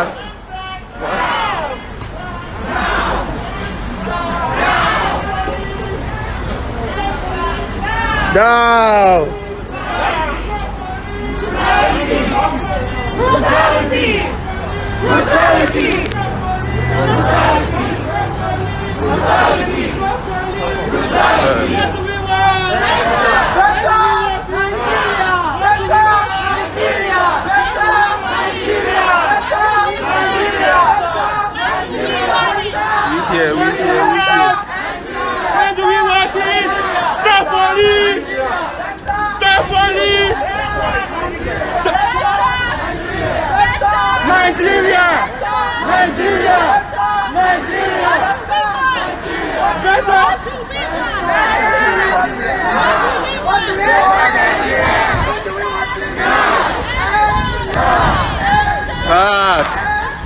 sauce. No. Brutality! Brutality! Brutality! Brutality! Brutality! We here. When do we want it? Stop police! Stop police! Nigeria! Nigeria! Nigeria! Better! Sauce.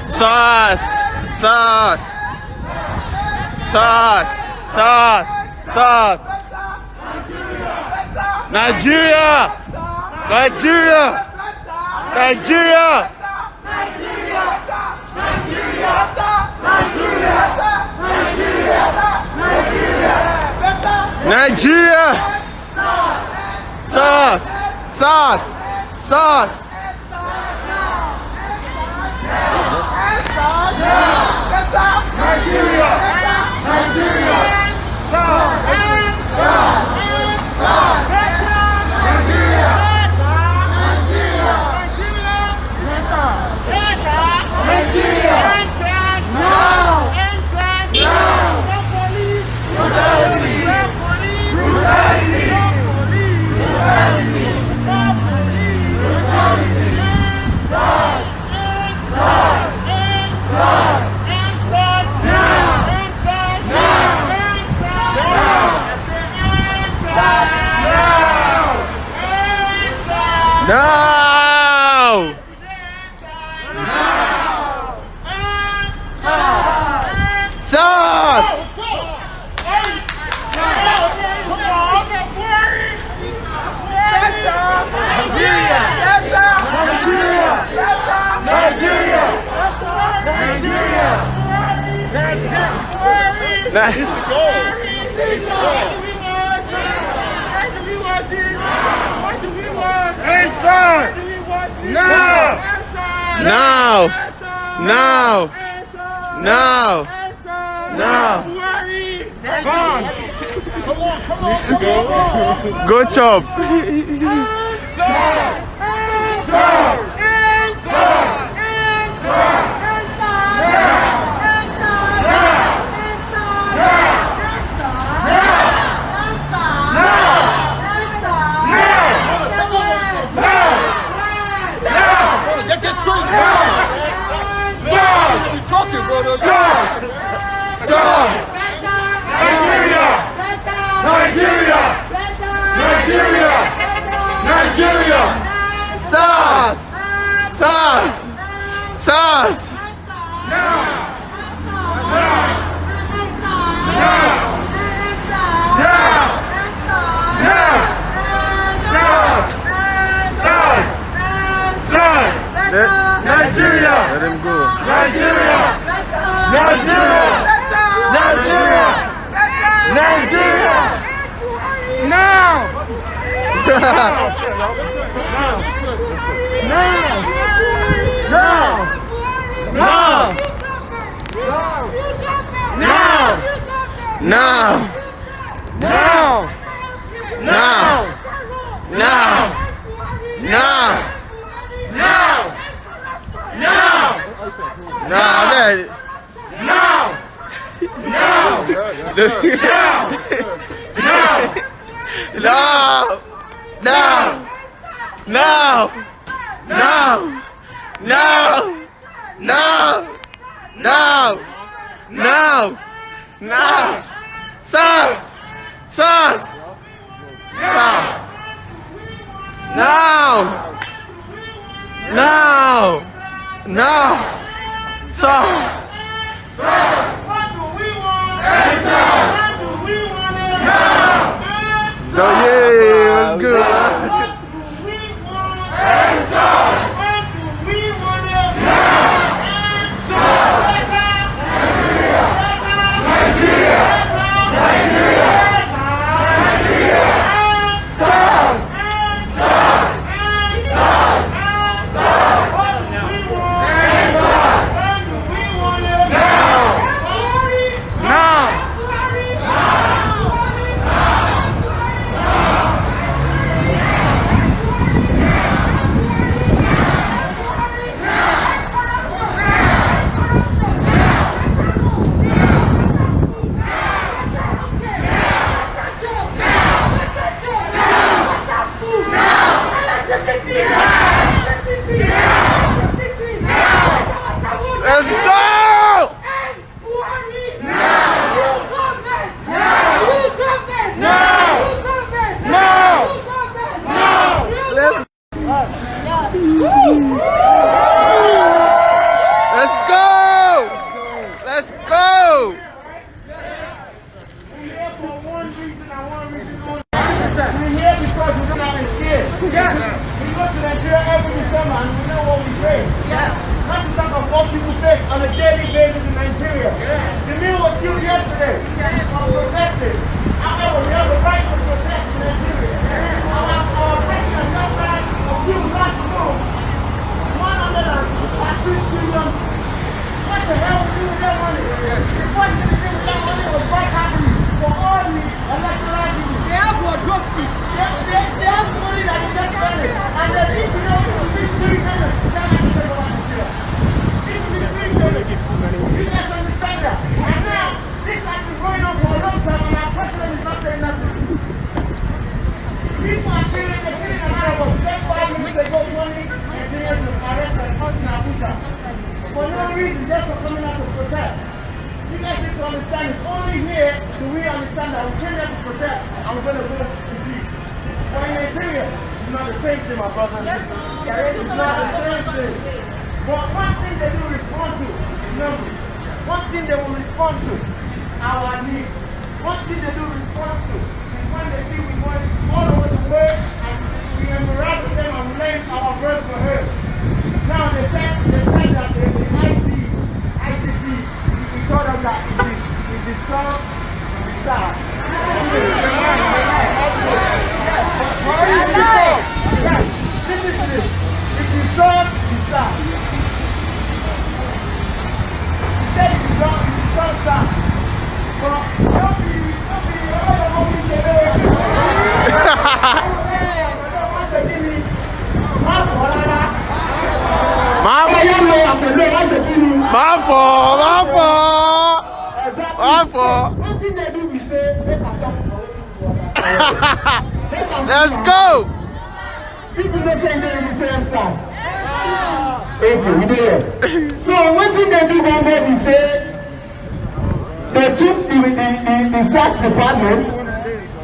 Sauce. Sauce. Sauce. Sauce. Sauce. Nigeria. Nigeria. Nigeria. Nigeria. Sauce. Sauce. Sauce. Nigeria! Nigeria! No! Sauce! Nigeria! Nigeria! Nigeria! Nigeria! Answer! Now! Now! Now! Now! Now! Come on! Go chop! Sauce! Sauce! Sauce! Nigeria! Let him go. Nigeria! Nigeria! Nigeria! Nigeria! Now! Now! Now! Now! Now! Now! Now! Nah, man. Now! Now! No! No! No! No! No! No! No! No! No! Sauce! Sauce! No! No! No! No! Sauce! What do we want? What do we want? Now! So yeah, it was good. What do we want? What do we want? Now! Let's go! Let's go! Let's go! We're here for one reason and one reason only. We're here because we're not scared. Yes. We go to Nigeria every December and we know what we face. Yes. Not to talk of what people face on a daily basis in Nigeria. Yes. The meal was killed yesterday. Yes. Protested. However, we have the right to protest in Nigeria. Yes. Our president just had a few last month. 103 trillion. What the hell we do with that money? Yes. The first thing we did with that money was buy happening for all the electoral people. They have what Jossy. They have money that is just spending. And then if you know these 3 payments, you can't have to take over Nigeria. These are the 3 payments. You guys understand that? And now, this has been going on for a long time and our president is not saying nothing. People are feeling a lot of us. Just 5 minutes ago, 20 Nigerians were arrested and caught in Abuja. For no reason, just for coming out to protest. You guys need to understand it's only here do we understand that we came here to protest and we're going to go to peace. But in Nigeria, it's not the same thing, my brother. It's not the same thing. But one thing they do respond to is numbers. One thing they will respond to our needs. One thing they do respond to is when they see we going all over the world and we embrace them and we lay our words for her. Now they said that the ICP, we told them that it is so sad. Yes, this is this. It is so sad. He said it is so sad. But don't be all the money today. Let's go! People don't say they will say stars. Okay, we do it. So one thing they do one day, we say they took the SARS department,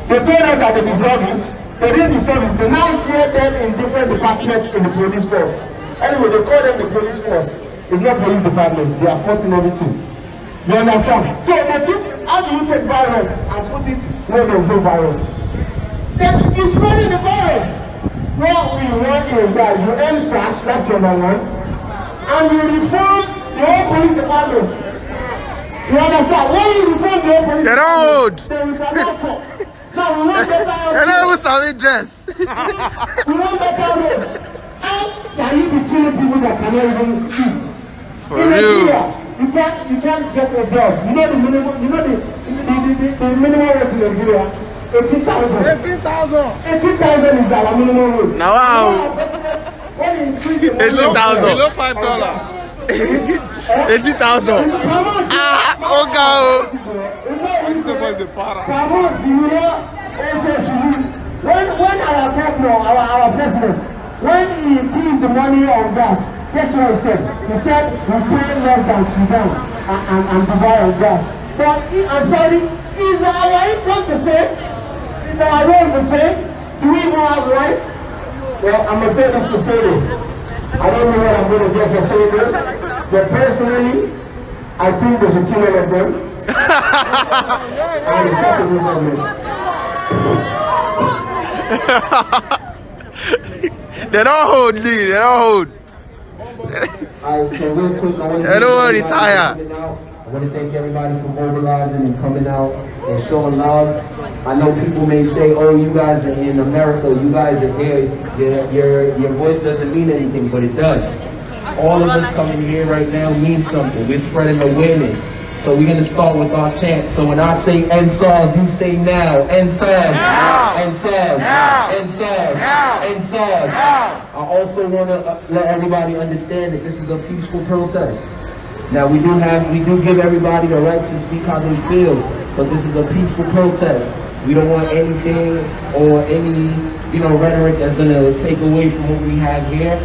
they told us that they deserve it. They didn't deserve it. They now share them in different departments in the police force. Anyway, they call them the police force. It's not police department. They are forcing everything. You understand? So they took, how do you take virus and put it where there's no virus? You're spreading the virus. What we want is that you end SARS, that's number one, and you reform the whole police department. You understand? When you reform the whole police department, then we cannot talk. Now we want better roads. You know who's having dress? We want better roads. How can you be killing people that cannot even eat? For real. You can't get a job. You know the minimum wage in Nigeria? 18,000. 18,000 is our minimum wage. Now wow. 18,000. Below $5. 80,000. Ah, okay. When our governor, our president, when he increased the money on gas, guess what he said? He said we pay less than Sudan and Dubai on gas. But I'm sorry, is our income the same? Is our roads the same? Do we even have right? Well, I'm going to say this to say this. I don't know what I'm going to get for saying this, but personally, I think they should kill all of them. And stop the movement. They don't hold, Lee. They don't hold. Alright, so real quick, They don't want to retire. I want to thank everybody for mobilizing and coming out and showing love. I know people may say, oh, you guys are in America, you guys are here, your voice doesn't mean anything, but it does. All of us coming here right now means something. We're spreading awareness. So we're going to start with our chant. So when I say end SARS, you say now. End SARS. End SARS. End SARS. End SARS. I also want to let everybody understand that this is a peaceful protest. Now we do give everybody the right to speak how they feel, but this is a peaceful protest. We don't want anything or any, rhetoric that's gonna take away from what we have here.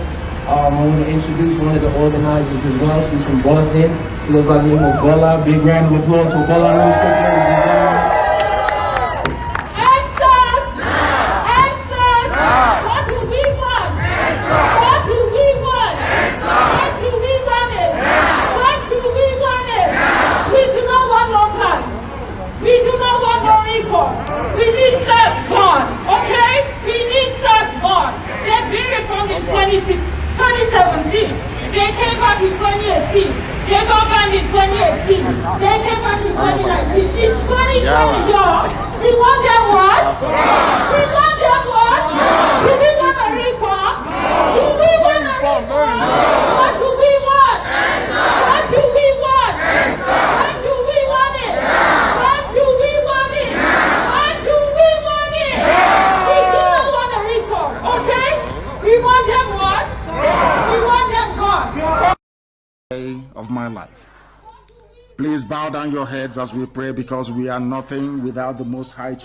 I want to introduce one of the organizers as well. She's from Boston. She goes by the name of Bola. Big round of applause for Bola. We need that God, okay? We need that God. They've been reformed in 2017. They came back in 2018. They got back in 2018. They came back in 2019. In 2020, we want them what? We want them what? Do we want a reform? Do we want a reform? What do we want? What do we want? What do we want it? What do we want it? What do we want it? We do not want a reform, okay? We want them what? We want them God. Of my life. Please bow down your heads as we pray, because we are nothing without the Most High.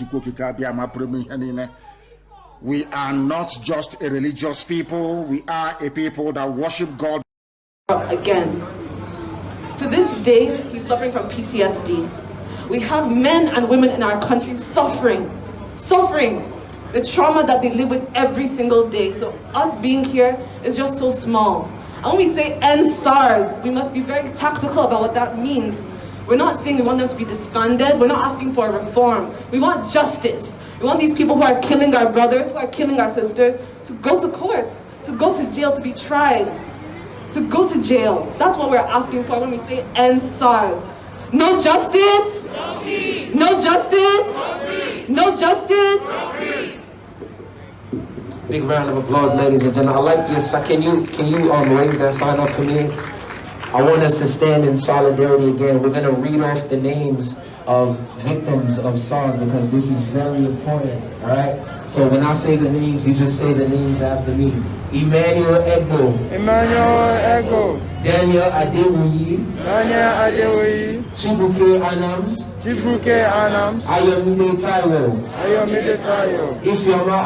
We are not just a religious people, we are a people that worship God. Again, to this day, he's suffering from PTSD. We have men and women in our country suffering the trauma that they live with every single day. So us being here is just so small. And when we say end SARS, we must be very tactical about what that means. We're not saying we want them to be disbanded. We're not asking for a reform. We want justice. We want these people who are killing our brothers, who are killing our sisters, to go to court, to go to jail, to be tried, to go to jail. That's what we're asking for when we say end SARS. No justice? No peace. No justice? No peace. No justice? No peace. Big round of applause, ladies and gentlemen. I like this. Can you raise that sign up for me? I want us to stand in solidarity again. We're going to read off the names of victims of SARS because this is very important, all right? So when I say the names, you just say the names after me. Emmanuel Ego. Daniel Adewoyi. Chibuke Anams. Ayomide Taiwo. Ifeoma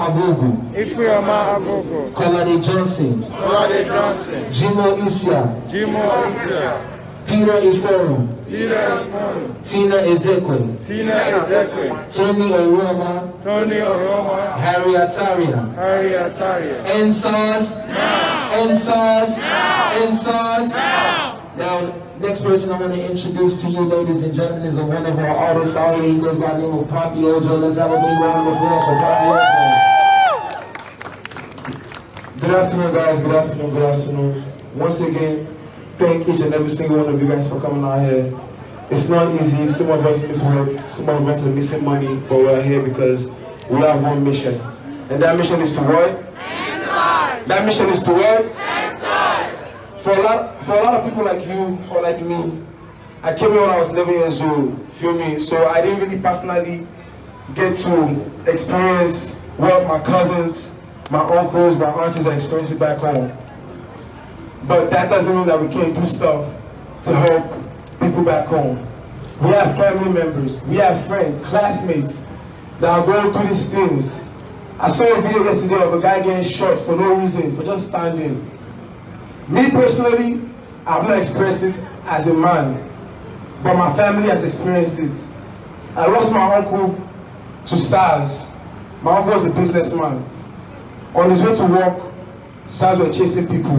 Abogu. Kolade Johnson. Jimo Isia. Peter Ifeolu. Tina Ezekwe. Tony Oroma. Harry Ataria. NSARS. Now, next person I want to introduce to you, ladies and gentlemen, is one of our artists out here. He goes by the name of Poppy Ojo. Let's have a big round of applause for Poppy Ojo. Good afternoon, guys. Good afternoon. Once again, thank each and every single one of you guys for coming out here. It's not easy. Some of us miss work. Some of us are missing money, but we're here because we have one mission. And that mission is to what? End SARS. That mission is to what? End SARS. For a lot of people like you or like me, I came here when I was 11 years old, feel me? So I didn't really personally get to experience what my cousins, my uncles, my aunties are experiencing back home. But that doesn't mean that we can't do stuff to help people back home. We have family members, we have friends, classmates that are going through these things. I saw a video yesterday of a guy getting shot for no reason, for just standing. Me personally, I've not experienced it as a man, but my family has experienced it. I lost my uncle to SARS. My uncle was a businessman. On his way to work, SARS were chasing people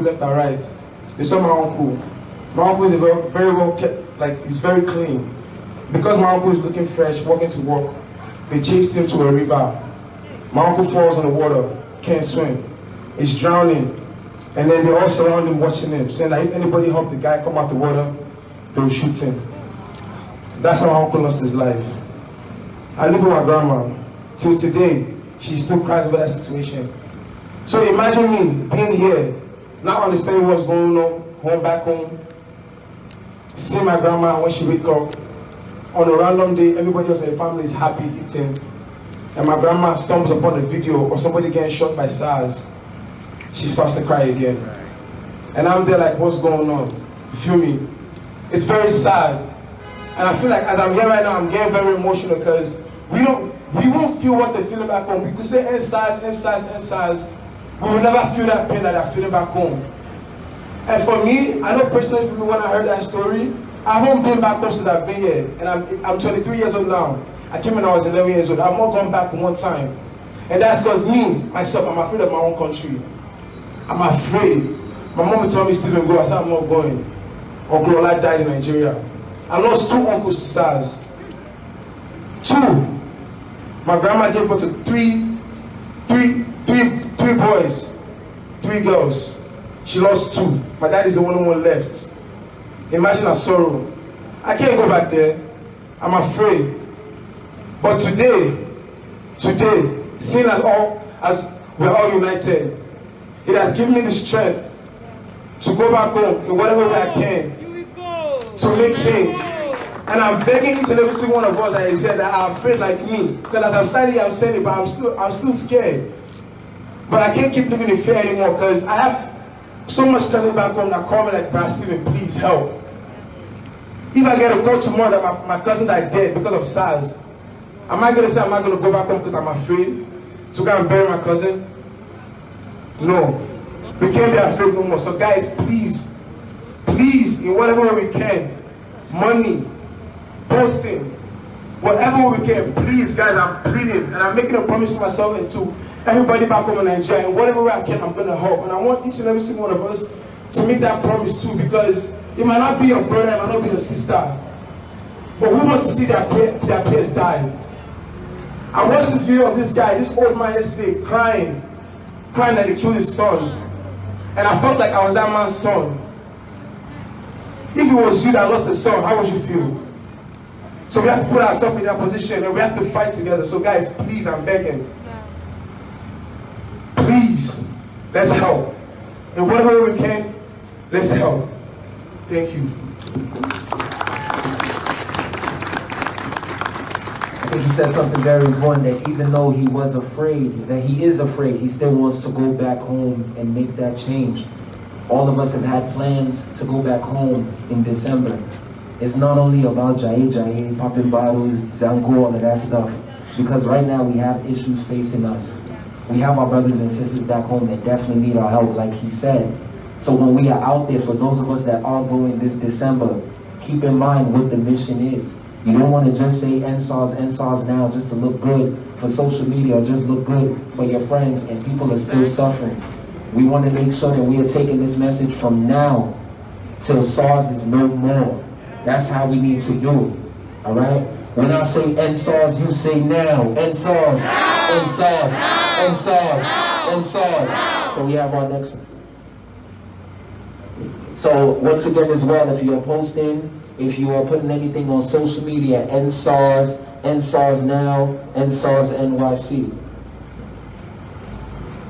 left and right. They saw my uncle. My uncle is very well kept, like he's very clean. Because my uncle is looking fresh, walking to work, they chased him to a river. My uncle falls in the water, can't swim. He's drowning. And then they all surround him, watching him, saying that if anybody help the guy come out the water, they'll shoot him. That's how my uncle lost his life. I live with my grandma. Till today, she still cries about that situation. So imagine me being here, not understanding what's going on, back home, seeing my grandma when she wake up, on a random day, everybody else in the family is happy eating, and my grandma stumbles upon a video of somebody getting shot by SARS. She starts to cry again. And I'm there like, what's going on? You feel me? It's very sad. And I feel like as I'm here right now, I'm getting very emotional because we won't feel what they're feeling back home. We could say end SARS, we will never feel that pain that they're feeling back home. And for me, I know personally for me, when I heard that story, I haven't been back home since I've been here. And I'm 23 years old now. I came when I was 11 years old. I've not gone back one time. And that's because me, myself, I'm afraid of my own country. I'm afraid. My mom would tell me, Stephen, go. I said, I'm not going. Uncle Ola died in Nigeria. I lost 2 uncles to SARS. 2. My grandma gave birth to three boys, 3 girls. She lost 2. My dad is the only one left. Imagine her sorrow. I can't go back there. I'm afraid. But today, seeing as we're all united, it has given me the strength to go back home in whatever way I can to make change. And I'm begging each and every single one of us, as I said, that are afraid like me. Because as I'm standing here, I'm saying it, but I'm still scared. But I can't keep living in fear anymore because I have so much cousins back home that call me like, Brad Stephen, please help. If I get a call tomorrow that my cousins are dead because of SARS, am I going to say I'm not going to go back home because I'm afraid to go and bury my cousin? No. We can't be afraid no more. So guys, please, in whatever way we can, money, posting, whatever we can, please guys, I'm pleading and I'm making a promise to myself and to everybody back home in Nigeria, and whatever way I can, I'm going to help. And I want each and every single one of us to make that promise too, because it might not be your brother, it might not be your sister, but who wants to see their peers die? I watched this video of this guy, this old man yesterday, crying that they killed his son. And I felt like I was that man's son. If it was you that lost the son, how would you feel? So we have to put ourselves in that position and we have to fight together. So guys, please, I'm begging. Please, let's help. And whatever we can, let's help. Thank you. I think he said something very important, that even though he was afraid, that he is afraid, he still wants to go back home and make that change. All of us have had plans to go back home in December. It's not only about Jaye, popping bottles, Zango, all of that stuff. Because right now we have issues facing us. We have our brothers and sisters back home that definitely need our help, like he said. So when we are out there, for those of us that are going this December, keep in mind what the mission is. You don't want to just say NSARS now just to look good for social media or just look good for your friends, and people are still suffering. We want to make sure that we are taking this message from now till SARS is no more. That's how we need to do it. All right? When I say NSARS, you say now. NSARS, NSARS, NSARS, NSARS. So we have our next one. So once again as well, if you're posting, if you are putting anything on social media, NSARS, NSARS now, NSARS NYC.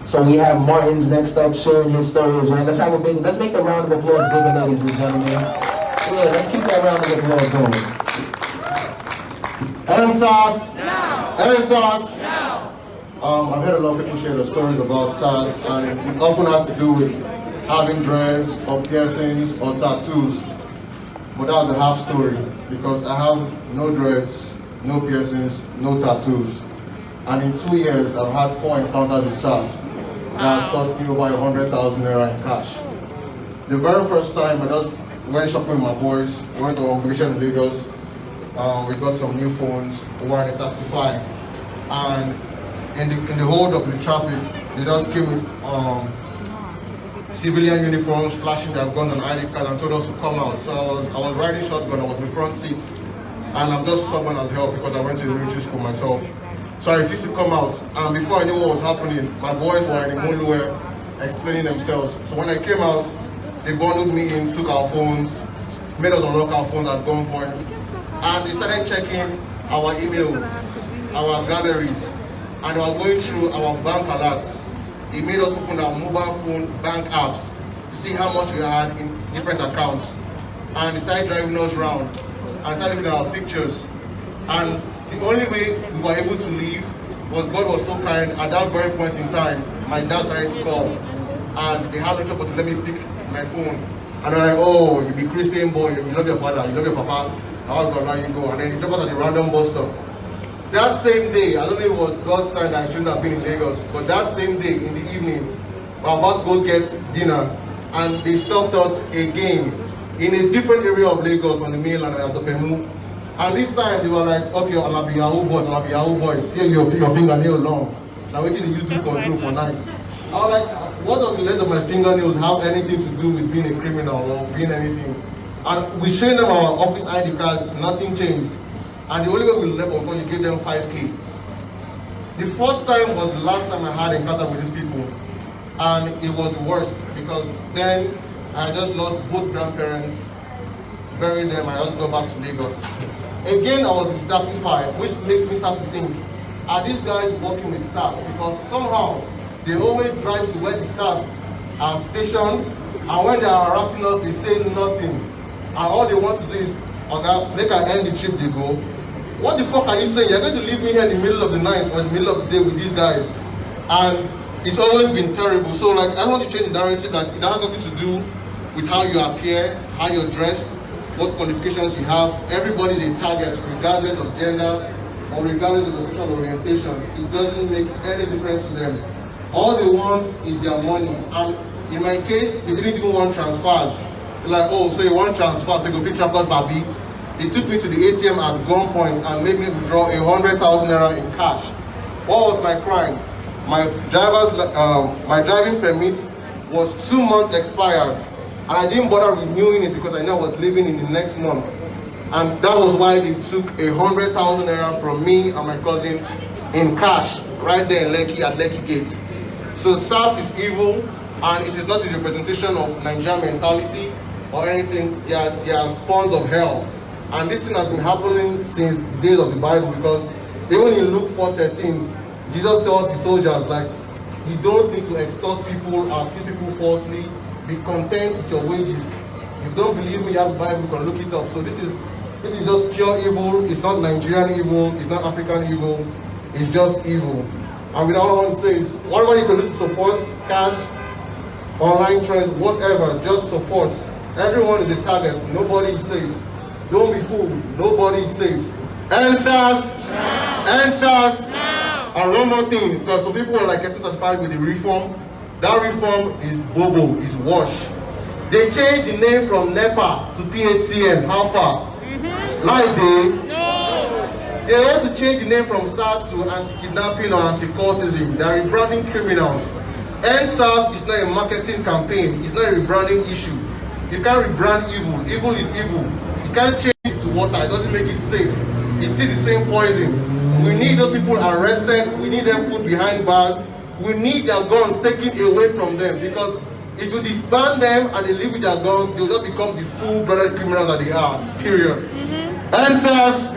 So we have Martin's next up sharing his story as well. Let's make a round of applause bigger, ladies and gentlemen. Yeah, let's keep that round of applause going. NSARS now. NSARS now. I've heard a lot of people share their stories about SARS, and it often has to do with having dreads or piercings or tattoos. But that's the half story, because I have no dreads, no piercings, no tattoos. And in 2 years, I've had 4 encounters with SARS that cost me over 100,000 naira in cash. The very first time, I just went shopping with my boys, went on vacation in Lagos. We got some new phones, we were in a taxify. And in the hold up in the traffic, they just came with civilian uniforms, flashing their gun and ID card, and told us to come out. So I was riding shotgun, I was in the front seat, and I'm just stubborn as hell because I went to the military school myself. So I refused to come out, and before I knew what was happening, my boys were in the Moluwe explaining themselves. So when I came out, they bundled me in, took our phones, made us unlock our phones at gunpoint, and they started checking our email, our galleries, and they were going through our bank alerts. He made us open our mobile phone bank apps to see how much we had in different accounts. And he started driving us around and started looking at our pictures. And the only way we were able to leave was God was so kind. At that very point in time, my dad started to call. And they had no trouble to let me pick my phone. And they're like, oh, you be Christian boy, you love your father, you love your papa, how is God let you go? And then he dropped us at the random bus stop. That same day, I don't know if it was God's sign that I shouldn't have been in Lagos, but that same day in the evening, We're about to go get dinner, and they stopped us again in a different area of Lagos on the mainland at Dopemu. And this time they were like, okay, I'll be Yahoo boy, see your fingernail long. Now waiting to use to control for nights. I was like, what does the length of my fingernails have anything to do with being a criminal or being anything? And we showed them our office ID cards, nothing changed. And the only way we left was because you gave them 5K. The fourth time was the last time I had encounter with these people. And it was the worst because then I just lost both grandparents, buried them, I just got back to Lagos. Again, I was detoxified, which makes me start to think, are these guys working with SARS? Because somehow they always drive to where the SARS are stationed, and when they are harassing us, they say nothing. And all they want to do is, okay, make I end the trip, they go. What the fuck are you saying? You're going to leave me here in the middle of the night or in the middle of the day with these guys. And it's always been terrible. So like, I want to change the narrative that it has nothing to do with how you appear, how you're dressed, what qualifications you have. Everybody is a target, regardless of gender or regardless of the sexual orientation. It doesn't make any difference to them. All they want is their money. And in my case, they didn't even want transfers. They're like, oh, so you want transfers, they go pick trackers, baby. They took me to the ATM at gunpoint and made me withdraw 100,000 naira in cash. What was my crime? My driving permit was 2 months expired, and I didn't bother renewing it because I knew I was leaving in the next month. And that was why they took 100,000 naira from me and my cousin in cash right there in Lekki at Lekki Gate. So SARS is evil, and it is not a representation of Nigerian mentality or anything. They are spawns of hell. And this thing has been happening since the days of the Bible, because even in Luke 4:13, Jesus tells the soldiers, like, you don't need to extort people or accuse people falsely. Be content with your wages. If you don't believe me, you have the Bible, you can look it up. So this is just pure evil. It's not Nigerian evil. It's not African evil. It's just evil. And with all I want to say is, whatever you can do to support, cash, online trends, whatever, just support. Everyone is a target. Nobody is safe. Don't be fooled. Nobody is safe. End SARS. End SARS. And one more thing, because some people are like getting satisfied with the reform. That reform is bobo, is wash. They changed the name from NEPA to PHCN. How far? Like they want to change the name from SARS to anti-kidnapping or anti-cultism. They are rebranding criminals. End SARS is not a marketing campaign. It's not a rebranding issue. You can't rebrand evil. Evil is evil. You can't change it to water. It doesn't make it safe. It's still the same poison. We need those people arrested. We need them put behind bars. We need their guns taken away from them, because if you disband them and they live with their guns, they'll just become the full-blooded criminals that they are. Period. Answers.